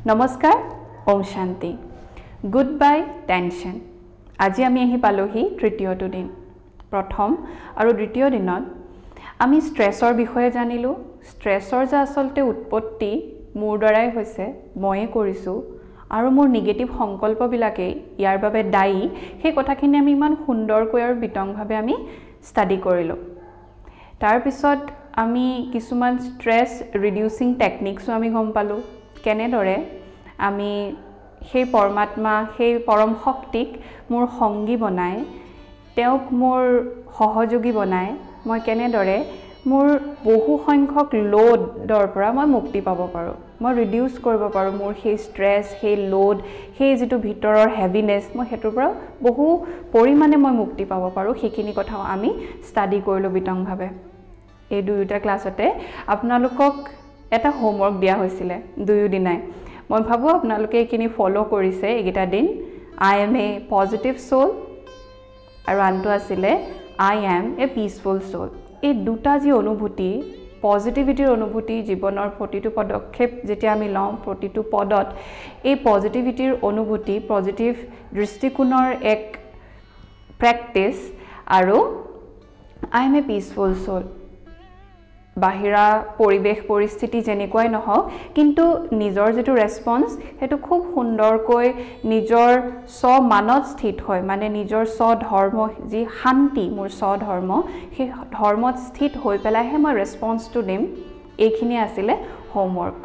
নমস্কাৰ ওম শান্তি good bye tension আজি আমি আহি পালোহি তৃতীয়টো দিন প্ৰথম আৰু দ্বিতীয় দিনত আমি ষ্ট্ৰেছৰ বিষয়ে জানিলো ষ্ট্ৰেছৰ যে আসলতে উৎপত্তি মোৰ দ্বাৰাই হৈছে ময়ে কৰিছো আৰু মোৰ নেগেটিভ সংকল্পবিলাকে ইয়াৰ বাবে দায়ী সেই কথাখিনি আমি ইমান সুন্দৰকৈ আৰু বিতংভাৱে আমি ষ্টাডি কৰিলো তাৰ পিছত আমি কিছুমান ষ্ট্ৰেছ ৰিডিউসিং টেকনিক্সও আমি গম পালো কেনেদৰে আমি সেই পৰমাত্মা সেই পৰম শক্তিক মোৰ সংগী বনাই তেওঁক মোৰ সহযোগী বনাই মই কেনেদৰে মোৰ বহু সংখ্যক লোডৰ পৰা মই মুক্তি পাব পাৰো মই ৰিডিউস কৰিব পাৰো মোৰ সেই ষ্ট্ৰেছ সেই লোড সেই যেটো ভিতৰৰ হেভিনেস মই হেতুৰ পৰা বহু পৰিমাণে মই মুক্তি পাব পাৰো সেইখিনি কথাও আমি ষ্টাডি কৰিলো বিতংভাৱে এই দুয়োটা ক্লাছতে আপোনালোকক এটা হোমৱৰ্ক দিয়া হৈছিল দুয়ো দিনাই মই ভাবো আপোনালোকে এইখিনি ফলো কৰিছে এইগিটা দিন I am a positive soul আৰু আনটো আছিল I am a peaceful soul এই দুটা যি অনুভূতি পজিটিভিটিৰ অনুভূতি জীৱনৰ প্ৰতিটো পদক্ষেপ যেতিয়া আমি লওঁ প্ৰতিটো পদত এই পজিটিভিটিৰ অনুভূতি পজিটিভ দৃষ্টিকোণৰ এক প্ৰেক্টিস আৰু I am a peaceful soul বাহিৰা পৰিবেশ পৰিস্থিতি যেনেকৈ নহওক কিন্তু নিজৰ যেটো ৰেসপন্স হেতু খুব সুন্দৰকৈ নিজৰ স্বমানত স্থিত হয় মানে নিজৰ স্বধৰ্ম যি শান্তি মোৰ স্বধৰ্ম সেই ধৰ্মত স্থিত হৈ পেলাইহে মই ৰেসপন্সটো দিম এইখিনি আছিল হোমৱৰ্ক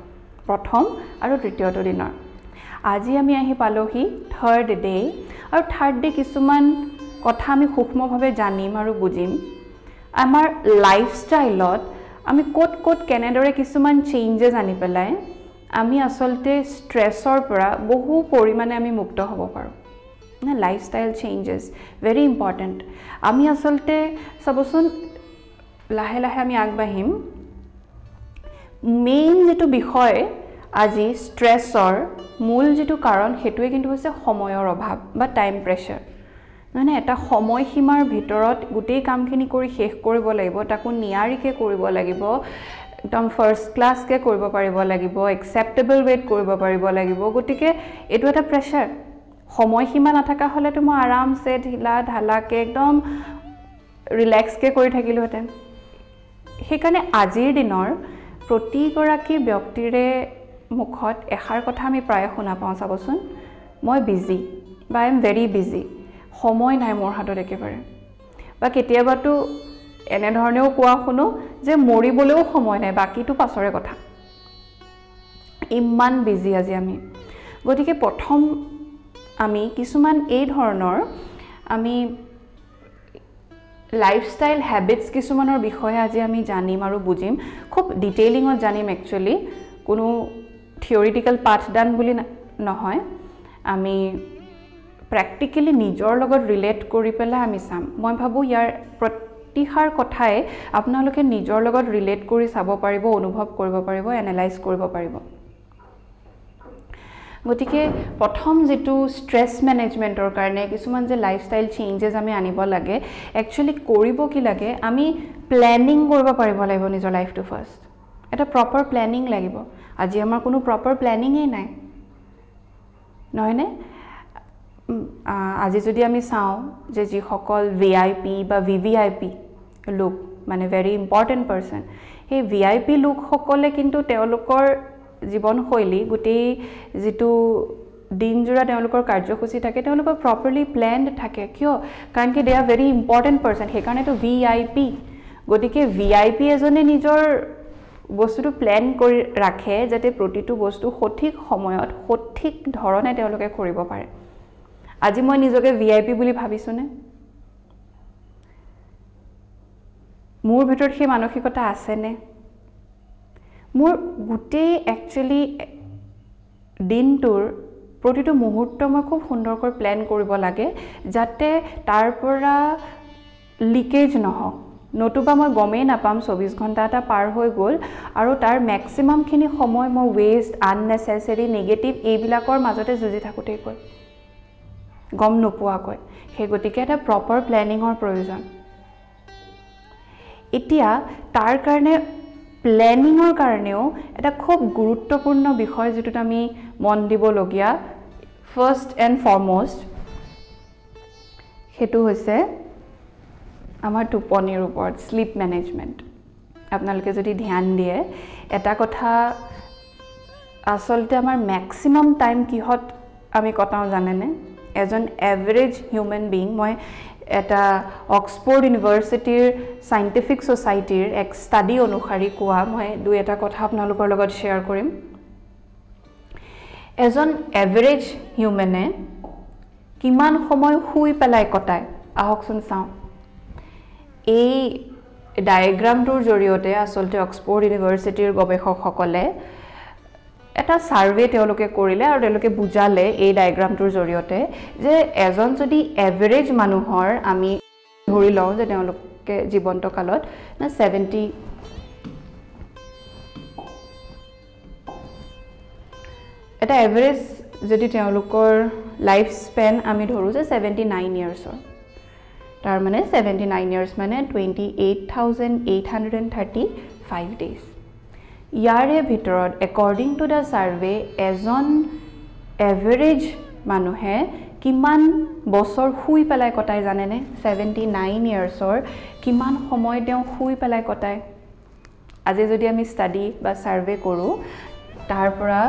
প্ৰথম আৰু তৃতীয়টো দিনৰ আজি আমি আহি পালোহি থাৰ্ড ডে আৰু থাৰ্ড ডে কিছুমান কথা আমি সূক্ষ্মভাৱে জানিম আৰু বুজিম আমাৰ লাইফষ্টাইলত আমি কোট কেনেদৰে কিছুমান চেঞ্জেস আনি পেলাই আমি আসলতে ষ্ট্ৰেছৰ পৰা বহু পৰিমাণে আমি মুক্ত হ'ব পাৰো না লাইফষ্টাইল চেঞ্জেস ভেৰি ইম্পৰ্টেন্ট আমি আসলতে সবসুন লাহে লাহে আমি আগবাঢ়িম মেইন যেটো বিষয় আজি ষ্ট্ৰেছৰ মূল যেটো কাৰণ হেতুৱে কিন্তু হৈছে সময়ৰ অভাৱ বা টাইম প্ৰেছাৰ মানে এটা সময়সীমাৰ ভিতৰত গুটেই কামখিনি কৰি শেষ কৰিব লাগিব তাকো নিয়াৰিকে কৰিব লাগিব একদম ফাৰ্স্ট ক্লাস কে কৰিব পাৰিব লাগিব একসেপ্টেবল ৱেট কৰিব পাৰিব লাগিব গতিকে এটো এটা প্ৰেছাৰ সময়সীমা নাথাকা হলে তো মই আৰামছে ঢিলা ঢালাকে একদম ৰিলেক্স কে কৰি থাকিলোহেঁতেন সেইকাৰণে আজিৰ দিনৰ প্ৰতিগৰাকী ব্যক্তিৰে মুখত এষাৰ কথা আমি প্ৰায় শুনা পাওঁ চাবচোন মই বিজি বা আই এম ভেৰি বিজি সময় নাই মোৰ হাতত একেবাৰে বা কেতিয়াবাটো এনে ধৰণেও কোৱা শুনো যে মৰিবলৈও সময় নাই বাকিটো পাছৰে কথা ইমান বিজি আজি আমি গতিকে প্ৰথম আমি কিছুমান এই ধৰণৰ আমি লাইফষ্টাইল হ্যাবিটস কিছুমানৰ বিষয়ে আজি আমি জানিম আৰু বুজিম খুব ডিটেইলিংত জানিম একচুয়ালি কোনো থিওৰিটিক্যাল পাঠদান বুলি নহয় আমি প্ৰ্যাকটিক্যালি নিজৰ লগত ৰিলেট কৰি পেলাই আমি চাম মই ভাবো ইয়াৰ প্ৰতিহাৰ কথাই আপোনালোকে নিজৰ লগত ৰিলেট কৰি চাব পাৰিব অনুভৱ কৰিব পাৰিব এনালাইজ কৰিব পাৰিব গতিকে প্ৰথম যেটো ষ্ট্ৰেছ মেনেজমেন্টৰ কাৰণে কিছুমান যে লাইফষ্টাইল চেঞ্জেস আমি আনিব লাগে একচুয়ালি কৰিব কি লাগে আমি প্ল্যানিং কৰিব পাৰিব লাগিব নিজৰ লাইফটো ফাৰ্স্ট এটা প্ৰপাৰ প্ল্যানিং লাগিব আজি আমাৰ কোনো প্ৰপাৰ প্ল্যানিংই নাই নহয়নে আজি যদি আমি চাও যে যি সকল ভিআইপি বা ভিভিআইপি লোক মানে ভেৰি ইম্পৰ্টেন্ট পাৰসন এই ভিআইপি লোক সকলে কিন্তু তেওঁলোকৰ জীৱনশৈলী গুটেই যেটো দিনজোৰা তেওঁলোকৰ কাৰ্যসূচী থাকে তেওঁলোকৰ প্ৰপাৰলি প্ল্যানড থাকে কিয় কাৰণ কি দে আৰ ভেৰি ইম্পৰ্টেন্ট পাৰসন সেইকাৰণে তো ভিআইপি গতিকে ভিআইপি এজনে নিজৰ বস্তুটো প্ল্যান কৰি ৰাখে যাতে প্ৰতিটো বস্তু সঠিক সময়ত সঠিক ধৰণে তেওঁলোকে কৰিব পাৰে আজি মই নিজকে ভিআইপি বুলি ভাবিছোনে মোৰ ভিতৰত সেই মানসিকতা আছে নে মোৰ গুটেই একচুয়ালি দিনটোৰ প্ৰতিটো মুহূৰ্ত মই খুব সুন্দৰকৈ প্ল্যান কৰিব লাগে যাতে তাৰ পৰা লিকেজ নহওক নতুবা মই গমেই নাপাম 24 ঘণ্টা এটা পাৰ হৈ গ'ল আৰু তাৰ ম্যাক্সিমাম খিনি সময় মই ওয়েস্ট আননেসেসাৰি নেগেটিভ এইবিলাকৰ মাজতে যুজি থাকোতে গ'ল গম নোপোৱাকৈ সেই গতিকে এটা প্ৰপাৰ প্ল্যানিংৰ প্ৰয়োজন এতিয়া তাৰ কাৰণে প্লেনিঙৰ কাৰণেও এটা খুব গুৰুত্বপূৰ্ণ বিষয় যেটোত আমি মন দিবলগীয়া ফাৰ্ষ্ট এণ্ড ফৰমষ্ট হেতু হৈছে আমাৰ টোপনিৰ ওপৰত স্লিপ মেনেজমেণ্ট আপোনালোকে যদি ধ্যান দিয়ে এটা কথা আসলতে আমাৰ ম্যাক্সিমাম টাইম কিহত আমি কটাও জানেনে এজন এভাৰেজ হিউম্যান বিং মই এটা অক্সফোৰ্ড ইউনিভাৰ্চিটিৰ সাইন্টিফিক সোসাইটিৰ এক ষ্টাডি অনুসাৰি কোৱা মই দুই এটা কথা আপোনালোকৰ লগত শেয়াৰ কৰিম এজন এভাৰেজ হিউম্যানে কিমান সময় শুই পেলাই কটায় আহকচোন চাওঁ এই ডায়াগ্ৰামটোৰ জৰিয়তে আসলতে অক্সফোৰ্ড ইউনিভাৰ্চিটিৰ গৱেষকসকলে এটা সাৰ্ভে তেওঁলোকে কৰিলে আৰু তেওঁলোকে বুজালে এই ডায়াগ্ৰামটোৰ জৰিয়তে যে এজন যদি এভাৰেজ মানুহৰ আমি ধৰি লওঁ যে তেওঁলোকে জীৱন্ত কালত না 70 এটা এভাৰেজ যদি তেওঁলোকৰ লাইফ স্পেন আমি ধৰো যে 79 ইয়াৰ্ছৰ তাৰ মানে 79 ইয়াৰ্ছ মানে 28,835 ডেজ ইয়াৰে ভিতৰত according to the survey এজন এভাৰেজ মানুহে কিমান বছৰ শুই পেলাই কটাই জানেনে 79 ইয়াৰ্ছৰ কিমান সময় তেওঁ শুই পেলাই কটাই আজি যদি আমি ষ্টাডি বা সাৰ্ভে কৰো তাৰ পৰা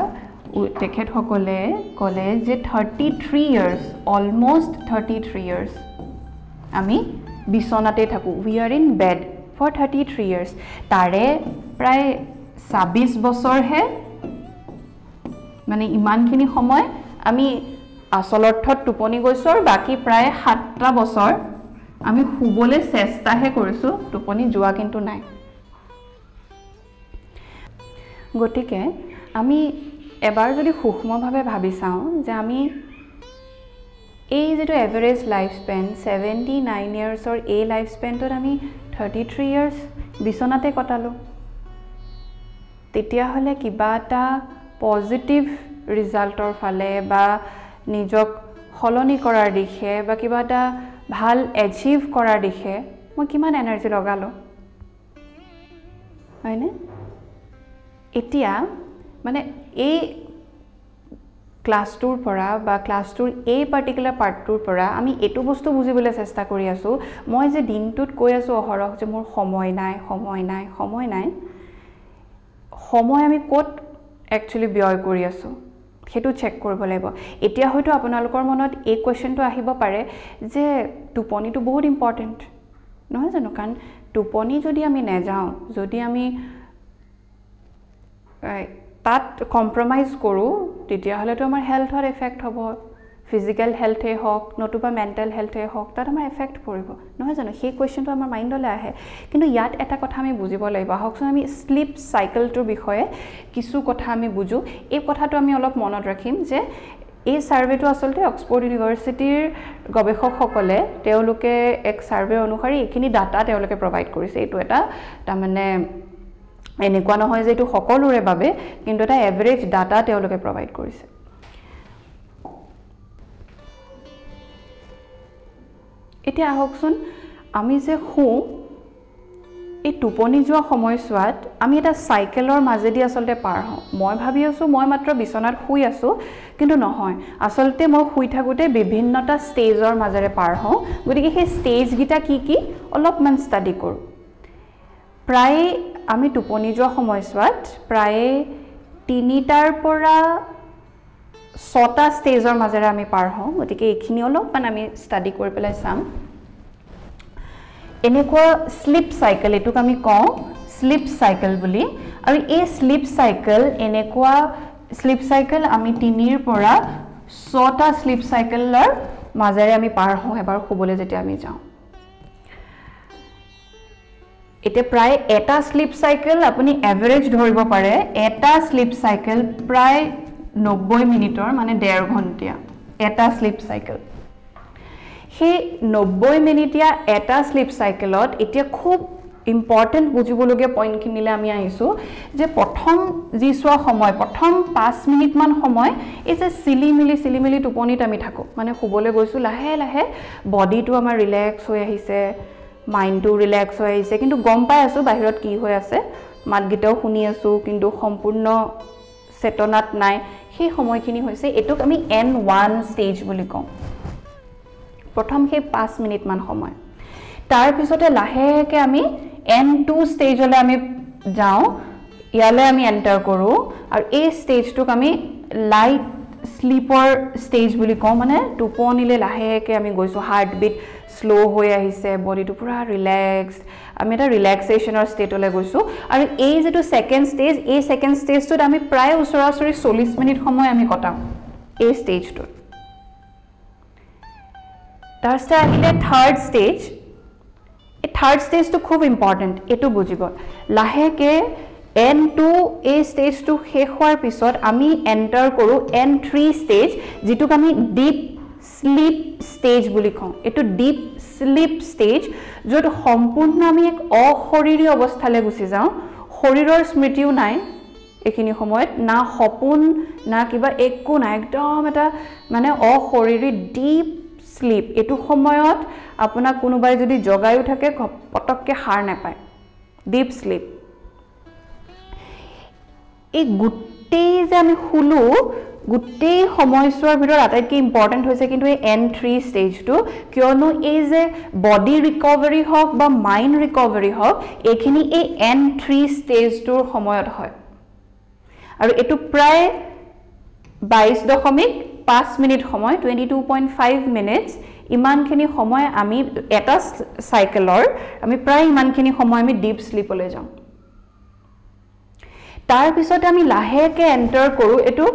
তেখেত সকলে কলে যে 33 ইয়াৰ্ছ অলমোস্ট 33 ইয়াৰ্ছ আমি বিছনাতে থাকো we are in bed for 33 years তাৰে প্ৰায় 26 বছৰ হে মানে ইমানখিনি সময় আমি আসল অৰ্থত টোপনি গৈছো আৰু বাকি প্ৰায় 7টা বছৰ আমি শুবলে চেষ্টাহে কৰিছো টোপনি যোৱা কিন্তু নাই গতিকে আমি এবাৰ যদি সূক্ষ্মভাৱে ভাবি চাওঁ যে আমি এই যেটো এভাৰেজ লাইফ স্পেন 79 ইয়াৰ্ছৰ এই লাইফ স্পেনটোত আমি 33 ইয়াৰ্ছ বিছনাতে কটালো তেতিয়া হলে কিবা এটা পজিটিভ ৰিজাল্টৰ ফালে বা নিজক হলনি কৰাৰ দিশে বা কিবা এটা ভাল এচিভ কৰাৰ দিশে মই কিমান এনাৰ্জি লগালো হয়নে এতিয়া মানে এই ক্লাছটোৰ পৰা বা ক্লাছটোৰ এই পাৰ্টিকুলাৰ পাৰ্টটোৰ পৰা আমি এটো বস্তু বুজিবলৈ চেষ্টা কৰি আছো মই যে দিনটোত কৈ আছো অহৰহ যে মোৰ সময় নাই সময় আমি ক'ত একচুয়ালি ব্যয় কৰি আছো হেতু চেক কৰিব লাগিব এতিয়া হয়তো আপোনালোকৰ মনত এই কোৱেশ্চনটো আহিব পাৰে যে টোপনিটো বহুত ইম্পৰ্টেন্ট নহয় জানো কাৰণ টোপনি যদি আমি নেযাওঁ যদি আমি তাত কম্প্ৰমাইজ কৰো তেতিয়া হলে তো আমাৰ হেলথৰ এফেক্ট হ'ব ফিজিক্যাল হেলথে হওক নতুবা মেন্টাল হেলথে হওক তাত আমাৰ এফেক্ট পৰিব নহয় জানো সেই কোৱেশ্চনটো আমাৰ মাইন্ডলৈ আহে কিন্তু ইয়াত এটা কথা আমি বুজিব লাগিব হকচোন আমি স্লিপ সাইকেলটোৰ বিষয়ে কিছু কথা আমি বুজো এই কথাটো আমি অলপ মনত ৰাখিম যে এই সাৰ্ভেটো আসলতে অক্সফোৰ্ড ইউনিভাৰ্চিটিৰ গৱেষকসকলে তেওঁলোকে এক সাৰ্ভে অনুসৰি এখিনি ডাটা তেওঁলোকে প্ৰভাইড কৰিছে এইটো এটা তাৰ মানে এনেকুৱা নহয় যে এইটো সকলোৰে বাবে কিন্তু এটা এভাৰেজ ডাটা তেওঁলোকে প্ৰভাইড কৰিছে এতিয়া আহকচোন আমি যে এই টোপনি যোৱা সময়ছোৱাত আমি এটা সাইকেলৰ মাজেদি আসলতে পাৰ হওঁ মই ভাবি আছো মই মাত্ৰ বিছনাত শুই আছো কিন্তু নহয় আসলতে মই শুই থাকোতে বিভিন্নটা ষ্টেজৰ মাজেৰে পাৰ হওঁ গতিকে সেই ষ্টেজ গিটা কি অলপমান ষ্টাডি কৰো প্ৰায় আমি টোপনি যোৱা সময়ছোৱাত প্ৰায় 3টাৰ পৰা 6টা ষ্টেজৰ মাজেৰে আমি পাৰ হওঁ গতিকে এইখিনি অলপমান আমি ষ্টাডি কৰি পেলাই চাম এনেকুৱা স্লিপ সাইকেল এটোক আমি কওঁ স্লিপ সাইকেল বুলি আৰু এই স্লিপ সাইকেল এনেকুৱা স্লিপ সাইকেল আমি 3ৰ পৰা 6টা স্লিপ সাইকেলৰ মাজেৰে আমি পাৰ হওঁ এবাৰ শুবলে যেতিয়া আমি যাওঁ এতে প্ৰায় এটা স্লিপ সাইকেল আপুনি এভাৰেজ ধৰিব পাৰে এটা স্লিপ সাইকেল প্ৰায় 90 মিনিটৰ মানে 1.5 ঘণ্টা এটা স্লিপ সাইকেল সেই 90 মিনিটিয়া এটা স্লিপ সাইকেলত এতিয়া খুব ইম্পৰ্টেন্ট বুজিবলগীয়া পইণ্ট কিনিলে আমি আহিছো যে প্ৰথম যি সোৱা সময় প্ৰথম 5 মিনিট মান সময় এই যে সিলিমিলি টোপনিত আমি থাকো মানে শুবলে গৈছো লাহে লাহে বডিটো আমাৰ ৰিলেক্স হৈ আহিছে মাইন্ডটো ৰিলেক্স হৈ আহিছে কিন্তু গম পাই আছো বাহিৰত কি হৈ আছে মাতগিটাও শুনি আছো কিন্তু সম্পূৰ্ণ চেতনাত নাই সেই সময়খিনি হৈছে এটোক আমি N1 ষ্টেজ বুলি কওঁ প্ৰথম সেই 5 মিনিট মান সময় তাৰ পিছতে লাহেকে আমি N2 ষ্টেজলৈ আমি যাওঁ ইয়ালে আমি এন্টাৰ কৰো আৰু এই ষ্টেজটোক আমি লাইট স্লিপৰ ষ্টেজ বুলি কওঁ মানে টোপনিলে লাহেকে আমি গৈছো হাৰ্ট বিট স্লো হৈ আহিছে বডিটো পুৰা ৰিলেক্সড আমি এটা ৰিলেক্সেশনৰ ষ্টেটলৈ গৈছো আৰু এই যেটো সেকেন্ড ষ্টেজ এই সেকেন্ড ষ্টেজটোত আমি প্ৰায় উচৰাচৰি 40 মিনিট সময় আমি কটাও এই ষ্টেজটোত তাৰপিছত আহিলে থাৰ্ড ষ্টেজ এই থাৰ্ড ষ্টেজটো খুব ইম্পৰ্টেন্ট এটো বুজিব লাহেকে N2 এই ষ্টেজটো শেষ হোৱাৰ পিছত আমি এন্টাৰ কৰো N3 ষ্টেজ যেটোক আমি ডিপ স্লিপ ষ্টেজ বুলি কওঁ এটো ডিপ স্লিপ ষ্টেজ যত সম্পূৰ্ণ আমি এক অশৰীৰী অৱস্থালৈ গুচি যাওঁ শৰীৰৰ স্মৃতিও নাই এখিনি সময়ত না সপোন না কিবা একো নাই একদম এটা মানে অশৰীৰী ডিপ স্লিপ এটো সময়ত আপোনাৰ কোনোবাই যদি জগায়ও থাকে পটককে হাৰ নাপায় ডিপ স্লিপ এই গুটেই যে আমি খুলো গুটেই সময়ছোৱাৰ ভিতৰত আটাইতকৈ ইম্পৰ্টেন্ট হৈছে কিন্তু এই N3 ষ্টেজটো কিয়নো এই যে বডি ৰিকভাৰি হওক বা মাইন্ড ৰিকভাৰি হওক এখিনি এই N3 ষ্টেজটোৰ সময়ত হয় আৰু এটো প্ৰায় 22.5 মিনিট সময় 22.5 মিনিটস ইমানখিনি সময় আমি এটা সাইকেলৰ আমি প্ৰায় ইমানখিনি সময় আমি ডিপ স্লিপলৈ যাওঁ তাৰ পিছত আমি লাহেকে এন্টাৰ কৰো এটো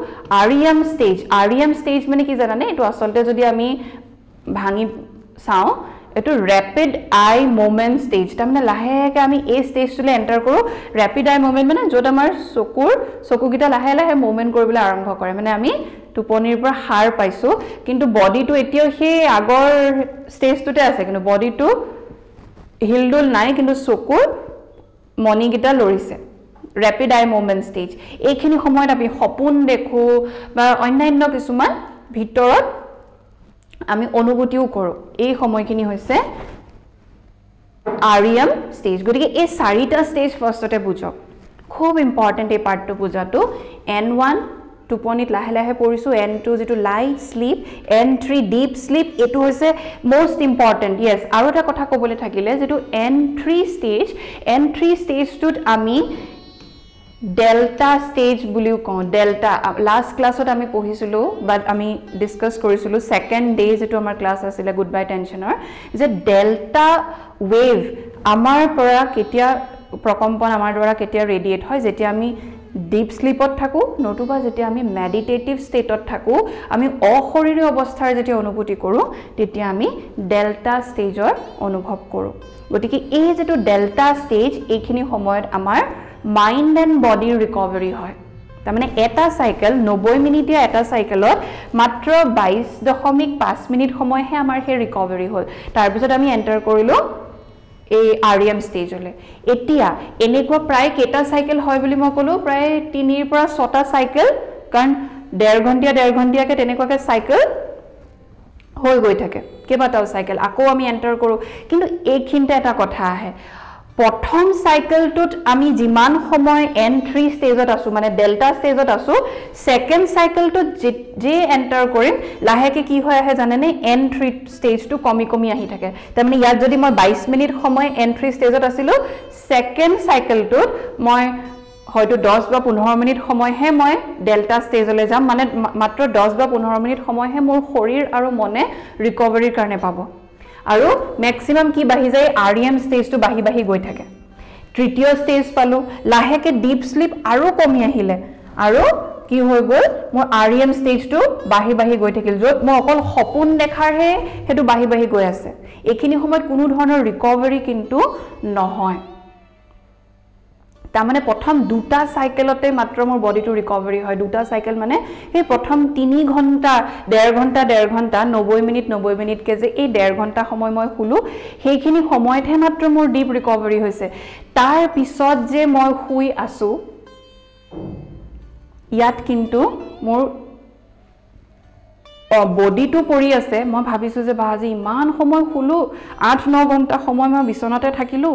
REM ষ্টেজ মানে কি জানানে এটো আসলতে যদি আমি ভাঙি চাও এটো ৰেপিড আই মুভমেন্ট ষ্টেজ তা মানে লাহেকে আমি এই ষ্টেজটোলে এন্টাৰ কৰো ৰেপিড আই মুভমেন্ট মানে যত আমাৰ চকুগিটা লাহে লাহে মুভমেন্ট কৰিবলৈ আৰম্ভ কৰে মানে আমি টোপনিৰ পৰা হাৰ পাইছো কিন্তু বডিটো এতিয়াও সেই আগৰ ষ্টেজটোতে আছে কিন্তু বডিটো হিলডুল নাই কিন্তু চকুৰ মনিগিটা লৰিছে ৰেপিড আই মুভমেন্ট ষ্টেজ এইখিনি সময়ত আমি সপোন দেখো বা অন্যান্য কিছুমান ভিতৰত আমি অনুভূতিও কৰো এই সময়খিনি হৈছে REM ষ্টেজ গতিকে এই চাৰিটা ষ্টেজ ফাৰ্ষ্টতে বুজক খুব ইম্পৰ্টেন্ট এই পাৰ্টটো বুজাটো N1 টোপনিত লাহে লাহে পৰিছো N2 যেটো light slip N3 deep sleep এটো হৈছে মোস্ট ইম্পৰ্টেন্ট ইয়েস আৰু এটা কথা ক'বলৈ থাকিলে যেটো N3 ষ্টেজটোত আমি ডেল্টা ষ্টেজ বুলিও কওঁ ডেল্টা লাষ্ট ক্লাছত আমি পঢ়িছিলো বাট আমি ডিসকাস কৰিছিলো সেকেন্ড ডে যেটো আমাৰ ক্লাস আছিল গুড বাই টেনশনৰ যে ডেল্টা ওয়েভ আমাৰ পৰা কেতিয়া প্ৰকম্পন আমাৰ দ্বাৰা কেতিয়া ৰেডিয়েট হয় যেতিয়া আমি ডিপ স্লিপত থাকো নতুবা যেতিয়া আমি মেডিটেটিভ ষ্টেটত থাকো আমি অশৰীৰী অৱস্থাৰ যেতিয়া অনুভূতি কৰো তেতিয়া আমি ডেল্টা ষ্টেজৰ অনুভৱ কৰো গতিকে এই যেটো ডেল্টা ষ্টেজ এইখিনি সময়ত আমাৰ মাইন্ড এন্ড বডি ৰিকভাৰি হয় তাৰ মানে এটা সাইকেল 90 মিনিটিয়া এটা সাইকেলত মাত্ৰ 22.5 মিনিট সময়হে আমাৰ হে ৰিকভাৰি হ'ল তাৰ পিছত আমি এন্টাৰ কৰিলো এই REM ষ্টেজলৈ এতিয়া এনেকুৱা প্ৰায় কেটা সাইকেল হয় বুলি মই কলো প্ৰায় 3 ৰ পৰা 6টা সাইকেল কাৰণ 1.5 ঘণ্টিয়াকে তেনেকুৱাকে সাইকেল হৈ গৈ থাকে কেবাটাও সাইকেল আকৌ আমি এন্টাৰ কৰো কিন্তু এইখিনতে এটা কথা আহে প্ৰথম সাইকেলটোত আমি যিমান সময় N3 ষ্টেজত আছো মানে ডেল্টা ষ্টেজত আছো সেকেন্ড সাইকেলটোত যে এন্টাৰ কৰিম লাহেকে কি হয় আহে জানেনে N3 ষ্টেজটো কমি আহি থাকে তাৰ মানে ইয়াত যদি মই 22 মিনিট সময় N3 ষ্টেজত আছিলো সেকেন্ড সাইকেলটোত মই হয়তো 10 বা 15 মিনিট সময়হে মই ডেল্টা ষ্টেজলৈ যাম মানে মাত্ৰ 10 বা 15 মিনিট সময়হে মোৰ শৰীৰ আৰু মনে ৰিকভাৰিৰ কাৰণে পাব আৰু ম্যাক্সিমাম কি বাহি যায় REM ষ্টেজটো বাহি গৈ থাকে তৃতীয় ষ্টেজ পালো লাহেকে ডিপ স্লিপ আৰু কমি আহিলে আৰু কি হৈ গল মোৰ REM ষ্টেজটো বাহি গৈ থাকিল যত মই অকল সপোন দেখাৰহে হেতু বাহি গৈ আছে এইখিনি সময়ত কোনো ধৰণৰ ৰিকভাৰি কিন্তু নহয় তাৰ মানে প্ৰথম দুটা সাইকেলতে মাত্ৰ মোৰ বডিটো ৰিকভাৰি হয় দুটা সাইকেল মানে এই প্ৰথম 3 ঘণ্টা 1.5 ঘণ্টা 90 মিনিট কে যে এই 1.5 ঘণ্টা সময় মই খুলো সেইখিনি সময়তহে মাত্ৰ মোৰ ডিপ ৰিকভাৰি হৈছে তাৰ পিছত যে মই শুই আছো ইয়াত কিন্তু মোৰ বডিটো পৰি আছে মই ভাবিছো যে বাজি ইমান সময় খুলো 8-9 ঘণ্টা সময় মই বিছনাতে থাকিলো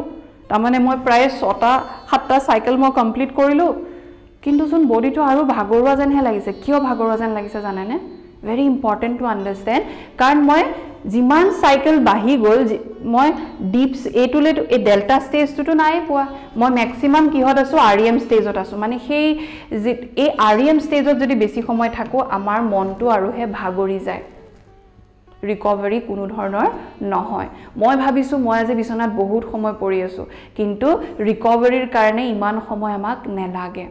তাৰমানে মই প্ৰায় 6টা 7টা সাইকেল মই কমপ্লিট কৰিলো কিন্তু যোন বডিটো আৰু ভাগৰুৱা যেনহে লাগিছে কিয় ভাগৰুৱা যেন লাগিছে জানেনে very important to understand কাৰণ মই যিমান সাইকেল বাহি গল মই ডিপস এটুলে এ ডেল্টা স্টেজটো নাই পোৱা মই ম্যাক্সিমাম কিহত আছো আৰএম স্টেজত আছো মানে সেই এই আৰএম স্টেজত যদি বেছি সময় থাকো আমাৰ মনটো আৰু হে ভাগৰি যায় ৰিকভাৰি কোনো ধৰণৰ নহয় মই ভাবিছো মই আজি বিছনাত বহুত সময় পৰি আছো কিন্তু ৰিকভাৰিৰ কাৰণে ইমান সময় আমাক নেলাগে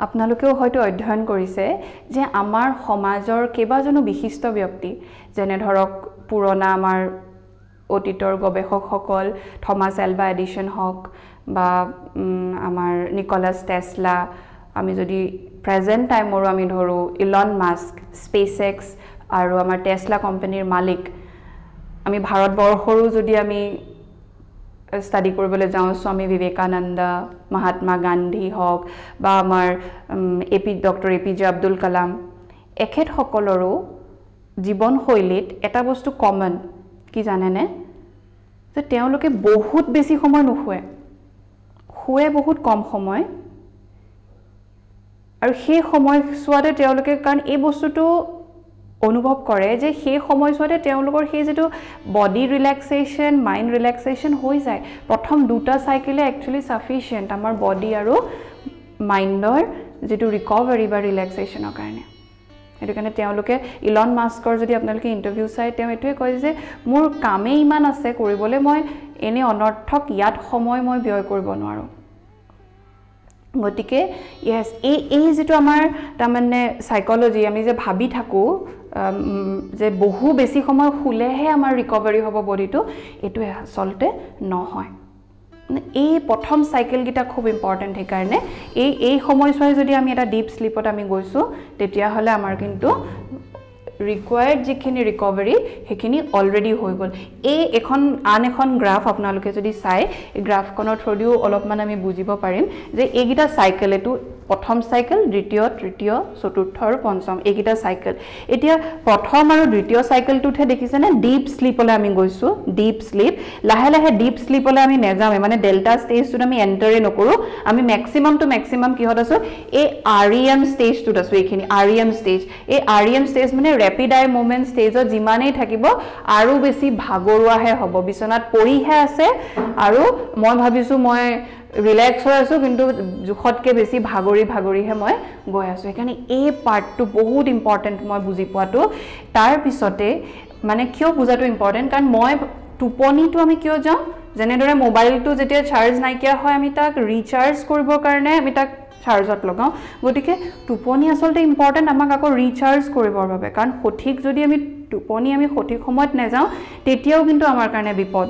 আপোনালোকেও হয়তো অধ্যয়ন কৰিছে যে আমাৰ সমাজৰ কেবাজনো বিশিষ্ট ব্যক্তি যেনে ধৰক পুৰণা আমাৰ অতীতৰ গৱেষকসকল থমাস এলভা এডিসন হক বা আমাৰ নিকোলাস টেসলা আমি যদি প্ৰেজেন্ট টাইমৰ আমি ধৰো ইলন মাস্ক স্পেসএক্স আৰু আমাৰ টেসলা কোম্পানীৰ মালিক আমি ভাৰতবৰ্ষৰো যদি আমি স্টাডি কৰিবলৈ যাওঁ স্বামী বিবেকানন্দ মহাত্মা গান্ধী হক বা আমাৰ ডক্টৰ এপিজে আব্দুল কালাম এখেত সকলৰো জীৱন শৈলীত এটা বস্তু কমন কি জানেনে যে তেওঁলোকে বহুত বেছি সময় নুশুৱে বহুত কম সময় আৰু সেই সময় সোৱাতে তেওঁলোকে কাৰণ এই বস্তুটো অনুভৱ কৰে যে সেই সময়ছোৱাতে তেওঁলোকৰ সেই যেটো বডি ৰিলেক্সেশন মাইন্ড ৰিলেক্সেশন হৈ যায় প্ৰথম দুটা সাইকেলে একচুয়ালি সাফিশিয়েন্ট আমাৰ বডি আৰু মাইন্ডৰ যেটো ৰিকভাৰি বা ৰিলেক্সেশনৰ কাৰণে এটো কাৰণে তেওঁলোকে ইলন মাস্কৰ যদি আপোনালোকে ইন্টাৰভিউ চাই তেওঁ এটোৱে কয় যে মোৰ কামে ইমান আছে কৰিবলৈ মই এনে অনৰ্থক ইয়াত সময় মই ব্যয় কৰিব নোৱাৰো গতিকে ইয়েস এই যেটো আমাৰ তাৰমানে সাইকোলজি আমি যে ভাবি থাকো যে বহু বেছি সময় খুলেহে আমাৰ ৰিকভাৰি হ'ব বডিটো এটো আসলতে নহয় এই প্ৰথম সাইকেল গিটা খুব ইম্পৰ্টেন্ট হে কাৰণে এই সময়ছোৱাই যদি আমি এটা ডিপ স্লিপত আমি গৈছো তেতিয়া হলে আমাৰ কিন্তু required যিখিনি ৰিকভাৰি হেখিনি অলৰেডি হৈ গল এখন গ্ৰাফ আপোনালোকে যদি চাই এই গ্ৰাফখনৰ থ্ৰুদিও অলপমান আমি বুজিব পাৰিম যে এইগিটা সাইকেল এটো প্ৰথম সাইকেল দ্বিতীয় তৃতীয় চতুৰ্থ আৰু পঞ্চম এইগিটা সাইকেল এতিয়া প্ৰথম আৰু দ্বিতীয় সাইকেলটোতে দেখিছে না ডিপ স্লিপলে আমি গৈছো ডিপ স্লিপ লাহে লাহে ডিপ স্লিপলে আমি নেজামে মানে ডেল্টা স্টেজটো আমি এন্টাৰে নকৰো আমি ম্যাক্সিমাম টু ম্যাক্সিমাম কিহত আছো এই আৰইএম স্টেজটোত আছো এইখিনি আৰইএম স্টেজ এই আৰইএম স্টেজ মানে ৰেপিড আই মুভমেন্ট স্টেজত যিমানেই থাকিব আৰু বেছি ভাগৰুৱাহে হ'ব বিছনাত পৰিহে আছে আৰু মই ভাবিছো মই ৰিলেক্স হৈ আছো কিন্তু জুখতকে বেছি ভাগৰিহে মই গৈ আছো এখানে এই পাৰ্টটো বহুত ইম্পৰ্টেন্ট মই বুজি পোৱাটো তাৰ পিছতে মানে কিয় বুজাটো ইম্পৰ্টেন্ট কাৰণ মই টোপনিটো আমি কিয় যাও যেনেদৰে মোবাইলটো যেতিয়া চাৰ্জ নাইকিয়া হয় আমি তাক ৰিচাৰ্জ কৰিবৰ কাৰণে আমি তাক চাৰ্জত লগাও গতিকে টোপনি আসলতে ইম্পৰ্টেন্ট আমাক আকৌ ৰিচাৰ্জ কৰিবৰ বাবে কাৰণ সঠিক যদি আমি টোপনি আমি সঠিক সময়ত নেযাও তেতিয়াও কিন্তু আমাৰ কাৰণে বিপদ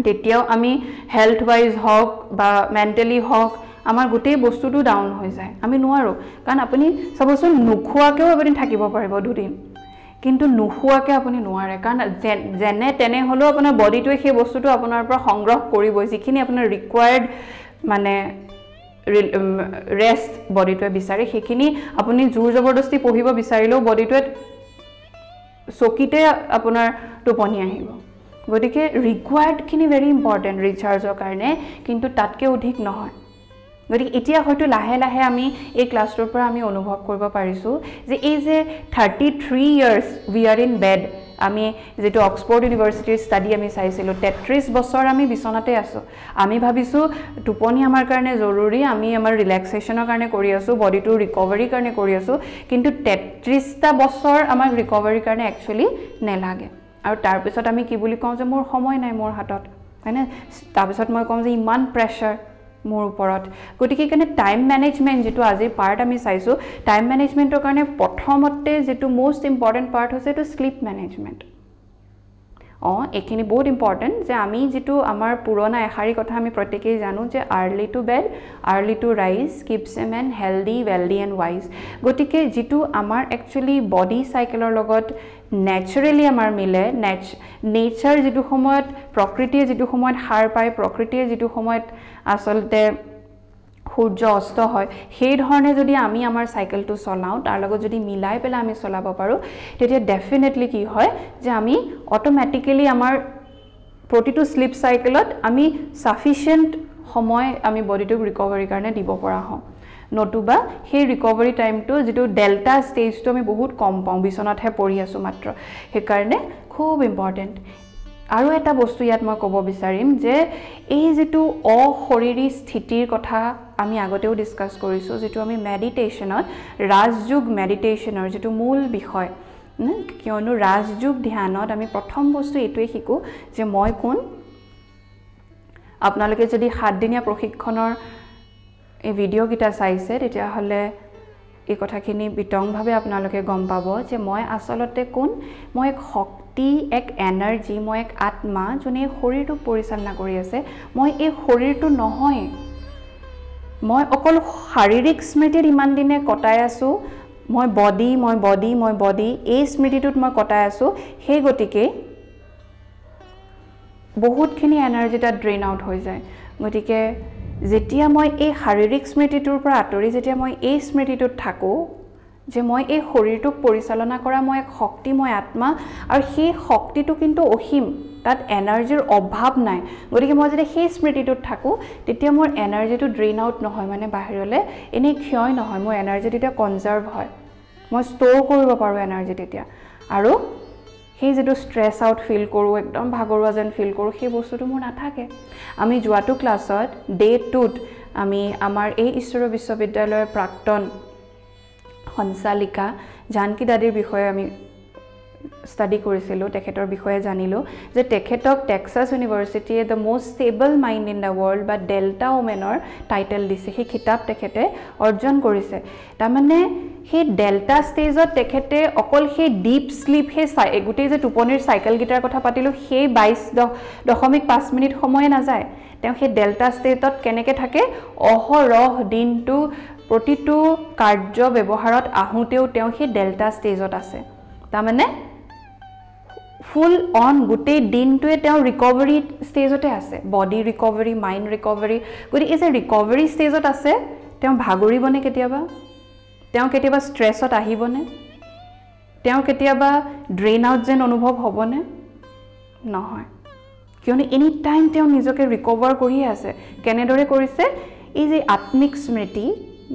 তেতিয়াও আমি হেলথ ওয়াইজ হক বা মেন্টালি হক আমাৰ গোটেই বস্তুটো ডাউন হৈ যায় আমি নোৱাৰো কাৰণ আপুনি সবচোন নুখুৱাকেও আপুনি থাকিব পাৰিব দুদিন কিন্তু নুখুৱাকে আপুনি নোৱাৰে কাৰণ যেনে তেনে হলো আপোনাৰ বডিটোৱে সেই বস্তুটো আপোনাৰ পৰা সংগ্ৰহ কৰিব যিখিনি আপোনাৰ ৰিকোয়াৰ্ড মানে ৰেষ্ট বডিটোৱে বিচাৰে সেইখিনি আপুনি জোৰ জবৰদস্তি পঢ়িব বিচাৰিলেও বডিটোৱে চকিতে আপোনাৰ টোপনি আহিব গতিকে ৰিকোয়াৰ্ড খিনি ভেৰি ইম্পৰ্টেন্ট ৰিচাৰ্জৰ কাৰণে কিন্তু তাতকে অধিক নহয় গতিকে এতিয়া হয়তো লাহে লাহে আমি এই ক্লাছটোৰ পৰা আমি অনুভৱ কৰিব পাৰিছো যে এই যে 33 years we are in bed আমি যেটো অক্সফোৰ্ড ইউনিভাৰ্সিটিৰ ষ্টাডি আমি চাইছিলো 33 বছৰ আমি বিছনাতে আছো আমি ভাবিছো টোপনি আমাৰ কাৰণে জৰুৰী আমি আমাৰ ৰিলেক্সেশনৰ কাৰণে কৰি আছো বডিটো ৰিকভাৰি কাৰণে কৰি আছো কিন্তু 33টা বছৰ আমাৰ ৰিকভাৰিৰ কাৰণে একচুয়ালি নেলাগে আৰু তাৰ পিছত আমি কি বুলি কওঁ যে মোৰ সময় নাই মোৰ হাতত হয়নে তাৰ পিছত মই কওঁ যে ইমান প্ৰেছাৰ মোৰ ওপৰত গতিকে কাৰণে টাইম মেনেজমেন্ট যেটো আজি পাৰ্ট আমি চাইছো টাইম মেনেজমেন্টৰ কাৰণে প্ৰথমতে যেটো মোস্ট ইম্পৰ্টেন্ট পাৰ্ট হৈছে টু স্লিপ মেনেজমেন্ট এখিনি বহুত ইম্পৰ্টেন্ট যে আমি যেটো আমাৰ পুৰণা এখাৰি কথা আমি প্ৰত্যেকই জানো যে early to bed early to rise keeps a man healthy wealthy and wise গতিকে যেটো আমাৰ একচুয়ালি বডি সাইকেলৰ লগত ন্যাচাৰালি আমাৰ মিলে নেচাৰ যেটো সময়ত প্ৰকৃতিয়ে যেটো সময়ত হাৰ পায় প্ৰকৃতিয়ে যেটো সময়ত আসলতে সূৰ্য অস্ত হয় সেই ধৰণে যদি আমি আমাৰ সাইকেলটো চলাও তাৰ লগত যদি মিলাই পেলা আমি চলাব পাৰো তেতিয়া ডেফিনেটলি কি হয় যে আমি অটোমেটিক্যালি আমাৰ প্ৰতিটো স্লিপ সাইকেলত আমি সাফিশিয়েন্ট সময় আমি বডিটোক ৰিকভাৰি কাৰণে দিব পৰা হওঁ নতুবা সেই ৰিকভাৰি টাইমটো যেটো ডেল্টা ষ্টেজটো আমি বহুত কম পাওঁ বিছনাতহে পৰি আছো মাত্ৰ সেই কাৰণে খুব ইম্পৰ্টেন্ট আৰু এটা বস্তু ইয়াত মই ক'ব বিচাৰিম যে এই যেটো অশৰীৰী স্থিতিৰ কথা আমি আগতেও ডিসকাস কৰিছো যেটো আমি মেডিটেশনত ৰাজযোগ মেডিটেশনৰ যেটো মূল বিষয় কিয়নো ৰাজযোগ ধ্যানত আমি প্ৰথম বস্তু এটোই শিকো যে মই কোন আপোনালোকে যদি 7 দিনীয়া প্ৰশিক্ষণৰ এই ভিডিও গিটা চাইছে তেতিয়া হলে এই কথাখিনি বিতংভাৱে আপোনালোকে গম পাব যে মই আসলতে কোন মই এক শক্তি এক এনাৰ্জি মই এক আত্মা যোনে শৰীৰটো পৰিচালনা কৰি আছে মই এই শৰীৰটো নহয় মই অকল শাৰীৰিক স্মৃতিৰ ইমান দিনে কটাই আছো মই বডি এই স্মৃতিটোত মই কটাই আছো সেই গতিকে বহুতখিনি এনাৰ্জিটা ড্ৰেইন আউট হৈ যায় গতিকে যেতিয়া মই এই শাৰীৰিক স্মৃতিটোৰ পৰা আতৰি যেতিয়া মই এই স্মৃতিটোত থাকো যে মই এই শৰীৰটোক পৰিচালনা কৰা মই এক শক্তি মই আত্মা আৰু সেই শক্তিটো কিন্তু অসীম তাত এনাৰ্জিৰ অভাৱ নাই গতিকে মই যদি সেই স্মৃতিটোত থাকো তেতিয়া মোৰ এনাৰ্জিটো ড্ৰেইন আউট নহয় মানে বাহিৰলে এনে ক্ষয় নহয় মোৰ এনাৰ্জি তেতিয়া কনজাৰ্ভ হয় মই ষ্ট'ৰ কৰিব পাৰো এনাৰ্জি তেতিয়া আৰু সেই যেটো স্ট্ৰেছ আউট ফিল কৰো একদম ভাগৰুৱা যেন ফিল কৰো সেই বস্তুটো মোৰ নাথাকে আমি যোৱাটো ক্লাছত ডে 2ত আমি আমাৰ এই ঈশ্বৰ বিশ্ববিদ্যালয়ৰ প্ৰাক্তন সঞ্চালিকা জানকী দাদিৰ বিষয়ে আমি স্টাডি কৰিছিলো তেখেতৰ বিষয়ে জানিলো যে তেখেতক টেক্সাস ইউনিভাৰ্চিটিয়ে the most stable mind in the world বা ডেল্টা ওমেনৰ টাইটেল দিছে সেই কিতাপ তেখেতে অৰ্জন কৰিছে তাৰমানে সেই ডেল্টা ষ্টেজত তেখেতে অকল সেই ডিপ স্লিপ সেই গুটেই যে টোপনিৰ সাইকেল গিটাৰ কথা পাতিলো সেই 22.5 মিনিট সময় না যায় তেওঁ সেই ডেল্টা ষ্টেটত কেনেকে থাকে অহৰহ দিনটো প্ৰতিটো কাৰ্য ব্যৱহাৰত আহুতেও তেওঁ সেই ডেল্টা ষ্টেজত আছে তাৰমানে ফুল অন গুটেই দিনটোৱে তেওঁ ৰিকভাৰি ষ্টেজতে আছে বডি ৰিকভাৰি মাইণ্ড ৰিকভাৰি গুটি এই যে ৰিকভাৰি ষ্টেজত আছে তেওঁ ভাগৰিবনে কেতিয়াবা তেওঁ কেতিয়াবা ষ্ট্ৰেছত আহিবনে তেওঁ কেতিয়াবা ড্ৰেইন আউট যেন অনুভৱ হ'বনে নহয় কিয়নো এনি টাইম তেওঁ নিজকে ৰিকভাৰ কৰি আছে কেনেদৰে কৰিছে এই যে আত্মিক স্মৃতি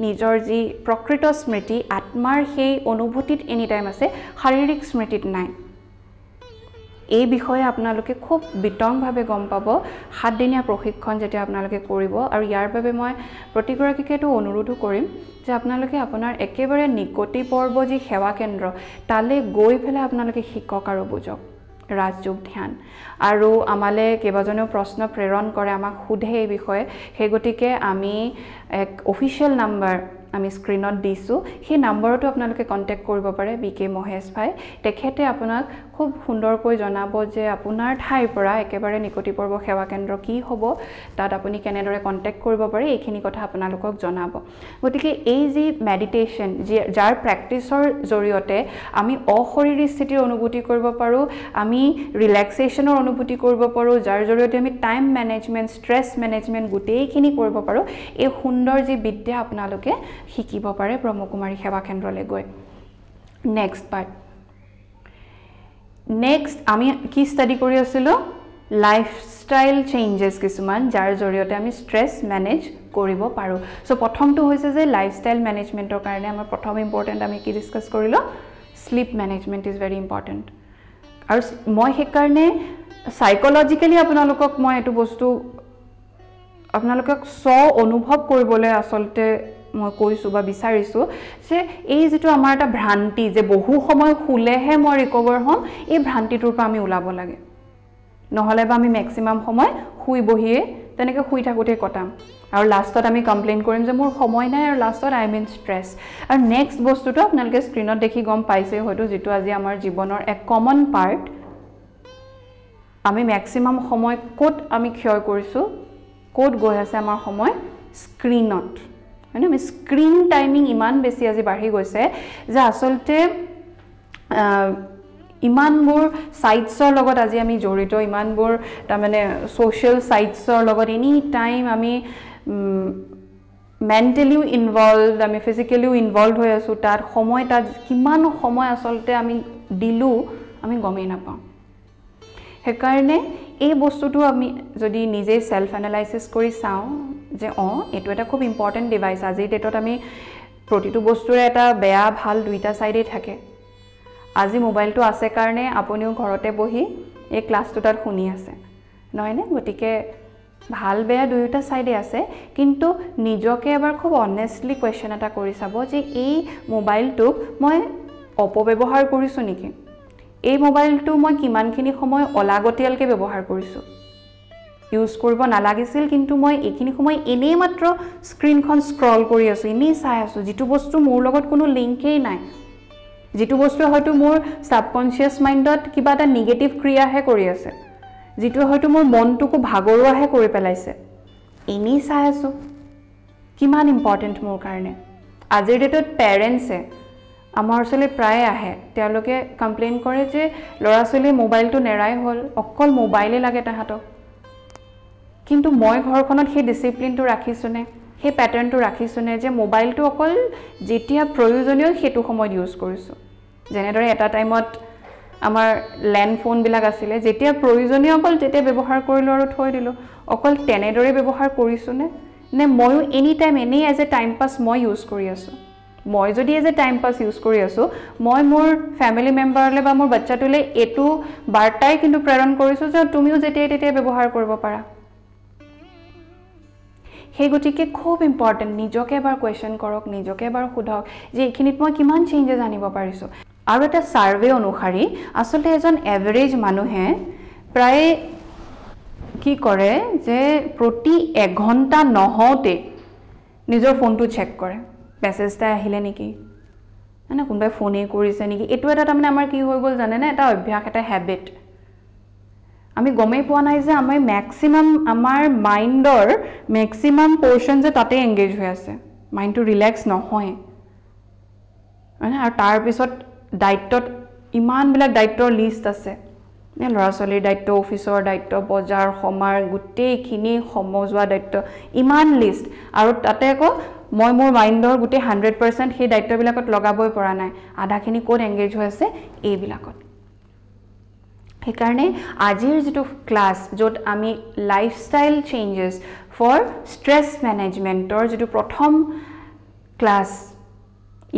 নিজৰ যি প্ৰকৃত স্মৃতি আত্মাৰ সেই অনুভূতিত এনি টাইম আছে শাৰীৰিক স্মৃতিত নাই এই বিষয়ে আপোনালোকে খুব বিতংভাৱে গম পাব 7 দিনীয়া প্ৰশিক্ষণ যেতিয়া আপোনালোকে কৰিব আৰু ইয়াৰ বাবে মই প্ৰতিগৰাকীকেটো অনুৰোধ কৰিম যে আপোনালোকে আপোনাৰ একেবাৰে নিকটি পৰ্ব যি সেৱা কেন্দ্ৰ তালে গৈ ফেলে আপোনালোকে শিকক আৰু বুজক ৰাজযোগ ধ্যান আৰু আমালে কেবাজনেও প্ৰশ্ন প্ৰেৰণ কৰে আমাক সুধে এই বিষয়ে সেই গতিকে আমি এক অফিচিয়েল নাম্বাৰ আমি স্ক্ৰিনত দিছো সেই নম্বৰটো আপোনালোকে কন্টাক্ট কৰিব পাৰে বিকে মহেশ ভাই তেখেতে আপোনাক খুব সুন্দৰকৈ জনাব যে আপোনাৰ ঠাইৰ পৰা একেবাৰে নিকটি পৰ্ব সেৱা কেন্দ্ৰ কি হ'ব তাত আপুনি কেনেদৰে কন্টাক্ট কৰিব পাৰে এইখিনি কথা আপোনালোকক জনাব গতিকে এই যি মেডিটেশন যাৰ প্ৰেক্টিছৰ জৰিয়তে আমি অশৰীৰী স্থিতিৰ অনুভূতি কৰিব পাৰো আমি ৰিলেক্সেশনৰ অনুভূতি কৰিব পাৰো যাৰ জৰিয়তে আমি টাইম মেনেজমেন্ট ষ্ট্ৰেছ মেনেজমেন্ট গুটেইখিনি কৰিব পাৰো এই সুন্দৰ যি বিদ্যা আপোনালোকে শিকিব পাৰে ব্ৰহ্মকুমাৰী সেৱা কেন্দ্ৰলৈ গৈ নেক্সট আমি কি ষ্টাডি কৰি আছিলো লাইফষ্টাইল চেঞ্জেছ কিছুমান যাৰ জৰিয়তে আমি ষ্ট্ৰেছ মেনেজ কৰিব পাৰো সো প্ৰথমটো হৈছে যে লাইফষ্টাইল মেনেজমেন্টৰ কাৰণে আমাৰ প্ৰথম ইম্পৰ্টেন্ট আমি কি ডিসকাস কৰিলো sleep management is very important আৰু মই সেই কাৰণে সাইকোলজিক্যালি আপোনালোকক মই এটো বস্তু আপোনালোকক অনুভৱ কৰিবলৈ আসলতে মই কৈছো বা বিচাৰিছো যে এই যেটো আমাৰ এটা ভ্ৰান্তি যে বহু সময় খুলেহে মই ৰিকভাৰ হম এই ভ্ৰান্তিটোৰ পৰা আমি ওলাব লাগে নহলে বা আমি ম্যাক্সিমাম সময় শুই বহিয়ে তেনেকৈ শুই থাকোতে কটাম আৰু লাষ্টত আমি কমপ্লেইন কৰিম যে মোৰ সময় নাই আৰু লাষ্টত আই মিন ষ্ট্ৰেছ আৰু নেক্সট বস্তুটো আপোনালোকে স্ক্ৰিনত দেখি গম পাইছে হয়তো যেটো আজি আমাৰ জীৱনৰ এক কমন পাৰ্ট আমি ম্যাক্সিমাম সময় কোট আমি ক্ষয় কৰিছো কোট গৈ আছে আমাৰ সময় স্ক্ৰিনত মানে আমি স্ক্ৰিন টাইমিং ইমান বেছি আজি বাঢ়ি গৈছে যে আসলতে ইমানবোৰ সাইটছৰ লগত আজি আমি জড়িত ইমানবোৰ তাৰ মানে সোশ্যাল সাইটছৰ লগত এনি টাইম আমি মেন্টালিও ইনভলভড আমি ফিজিক্যালিও ইনভলভড হৈ আছো তার সময় তাত কিমান সময় আসলতে আমি দিলু আমি গমেই নাপাওঁ সেই কাৰণে এই বস্তুটো আমি যদি নিজে সেলফ এনালাইসিস কৰি চাওঁ যে এটো এটা খুব ইম্পৰ্টেন্ট ডিভাইস আজিৰ ডেটত আমি প্ৰতিটো বস্তুৰে এটা বেয়া ভাল দুইটা সাইডে থাকে আজি মোবাইলটো আছে কাৰণে আপুনিও ঘৰতে বহি এই ক্লাছটো তাত শুনি আছে নহয়নে গতিকে ভাল বেয়া দুইটা সাইডে আছে কিন্তু নিজকে এবাৰ খুব অনেস্টলি কোৱেশ্চন এটা কৰি চাব যে এই মোবাইলটো মই অপব্যৱহাৰ কৰিছো নেকি এই মোবাইলটো মই কিমানখিনি সময় অলাগতিয়ালকে ব্যৱহাৰ কৰিছো ইউজ কৰিব নালাগিছিল কিন্তু মই এইখিনি সময় এনেই মাত্ৰ স্ক্ৰিনখন স্ক্ৰল কৰি আছো এনেই চাই আছো যেটো বস্তু মোৰ লগত কোনো লিংকেই নাই যেটো বস্তু হয়তো মোৰ সাবকনশিয়াস মাইন্ডত কিবা এটা নেগেটিভ ক্ৰিয়াহে কৰি আছে যেটো হয়তো মোৰ মনটোকো ভাগৰুৱাহে কৰি পেলাইছে এনেই চাই আছো কিমান ইম্পৰ্টেন্ট মোৰ কাৰণে আজিৰ ডেটত পেৰেন্টছে আমাৰ ওচৰলৈ প্ৰায় আহে তেওঁলোকে কমপ্লেইন কৰে যে ল'ৰা ছোৱালী মোবাইলটো নেৰাই হ'ল অকল মোবাইলে লাগে তাহাঁতক কিন্তু মই ঘৰখনত সেই ডিসিপ্লিনটো ৰাখিছোনে সেই প্যাটাৰ্নটো ৰাখিছোনে যে মোবাইলটো অকল যেতিয়া প্ৰয়োজনীয় হেতু সময় ইউজ কৰিছো যেনেদৰে এটা টাইমত আমাৰ ল্যান্ড ফোন বিলাক আছিল যেতিয়া প্ৰয়োজনীয় অকল তেতিয়া ব্যৱহাৰ কৰিলো আৰু থৈ দিলো অকল তেনেদৰে ব্যৱহাৰ কৰিছোনে নে ময়ো any time any as a time pass মই ইউজ কৰি আছো মই যদি as a time pass use কৰি আছো মই মোৰ ফ্যামিলি মেম্বাৰলে বা মোৰ বাচ্চাটোলে এটো বাৰ্তাই কিন্তু প্ৰেৰণ কৰিছো যে তুমিও যেতিয়া তেতিয়া ব্যৱহাৰ কৰিব পাৰা সেই গতিকে খুব ইম্পৰ্টেন্ট নিজকে এবাৰ কোৱেশ্চন কৰক নিজকে এবাৰ সুধক যে এইখিনিত মই কিমান চেঞ্জেস আনিব পাৰিছো আৰু এটা সাৰ্ভে অনুসাৰি আসলে এজন এভাৰেজ মানুহে প্ৰায় কি কৰে যে প্ৰতি 1 ঘণ্টা নহওতে নিজৰ ফোনটো চেক কৰে মেছেজটা আহিলে নেকি মানে কোনবাই ফোনে কৰিছে নেকি এটো এটা তাৰমানে আমাৰ কি হৈ গল জানে না এটা অভ্যাস এটা হ্যাবিট আমি গমেই পোৱা নাই যে আমি ম্যাক্সিমাম আমাৰ মাইন্ডৰ ম্যাক্সিমাম পোৰশন যে তাতে এংগেজ হৈ আছে মাইন্ডটো ৰিল্যাক্স নহয় মানে আৰু তাৰ পিছত দায়িত্বত ইমান বিলাক দায়িত্বৰ লিষ্ট আছে নে ল'ৰা ছোৱালীৰ দায়িত্ব অফিচৰ দায়িত্ব বজাৰ সমাৰ গুটেইখিনি সমজোৱা দায়িত্ব ইমান লিষ্ট আৰু তাতে আকৌ মই মোৰ মাইন্ডৰ গুটে 100% সেই দায়িত্ববিলাকত লগাবই পৰা নাই আধাখিনি কোড এংগেজ হৈ আছে এই বিলাকত সেইকাৰণে আজিৰ যেটো ক্লাস যত আমি লাইফষ্টাইল চেঞ্জেস ফৰ স্ট্ৰেছ মেনেজমেন্টৰ যেটো প্ৰথম ক্লাস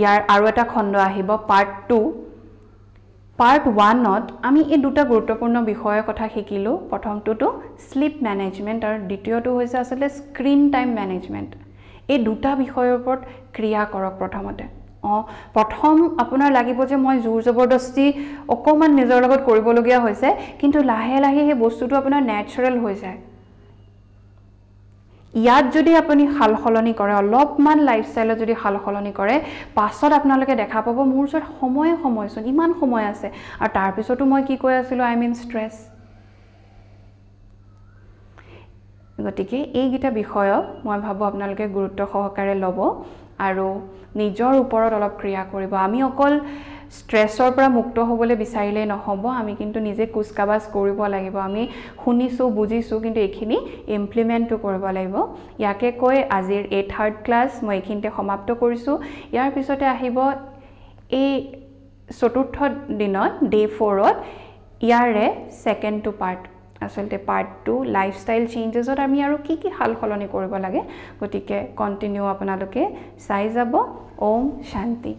ইয়াৰ আৰু এটা খণ্ড আহিব পাৰ্ট 2 পাৰ্ট 1ত আমি এই দুটা গুৰুত্বপূৰ্ণ বিষয়ৰ কথা শিকিলো প্ৰথমটো স্লিপ মেনেজমেন্ট আৰু দ্বিতীয়টো হৈছে আসলে স্ক্ৰিন টাইম মেনেজমেন্ট এই দুটা বিষয়ৰ ওপৰত ক্ৰিয়া কৰক প্ৰথমতে প্ৰথম আপোনাৰ লাগিব যে মই জোৰ জবৰদস্তি অকমান নিজৰ লগত কৰিবলগীয়া হৈছে কিন্তু লাহে লাহে এই বস্তুটো আপোনাৰ নেচাৰেল হৈ যায় ইয়াত যদি আপুনি হালখলনি কৰে অলপমান লাইফষ্টাইলত যদি হালখলনি কৰে পাছত আপোনালোকে দেখা পাব মোৰ ওচৰত সময়চোন ইমান সময় আছে আৰু তাৰ পিছতো মই কি কৈ আছিলো আই মিন ষ্ট্ৰেছ গতিকে এই গিটা বিষয় মই ভাবো আপোনালোকে গুৰুত্ব সহকাৰে লব আৰু নিজৰ ওপৰত অলপ ক্ৰিয়া কৰিব আমি অকল স্ট্ৰেছৰ পৰা মুক্ত হ'বলৈ বিচাৰিলে নহব আমি কিন্তু নিজে কুচকাবাজ কৰিব লাগিব আমি শুনিছো বুজিছো কিন্তু এইখিনি ইমপ্লিমেন্টটো কৰিব লাগিব ইয়াকে কৈ আজিৰ এই থাৰ্ড ক্লাস মই এইখিনিতে সমাপ্ত কৰিছো ইয়াৰ পিছতে আহিব এই চতুৰ্থ দিনত ডে 4ত ইয়াৰে সেকেন্ড টু পাৰ্ট আসলতে পাৰ্ট 2 লাইফষ্টাইল চেঞ্জেছত আমি আৰু কি কি হালখলনি কৰিব লাগে গতিকে কন্টিনিউ আপোনালোকে চাই যাব ওম শান্তি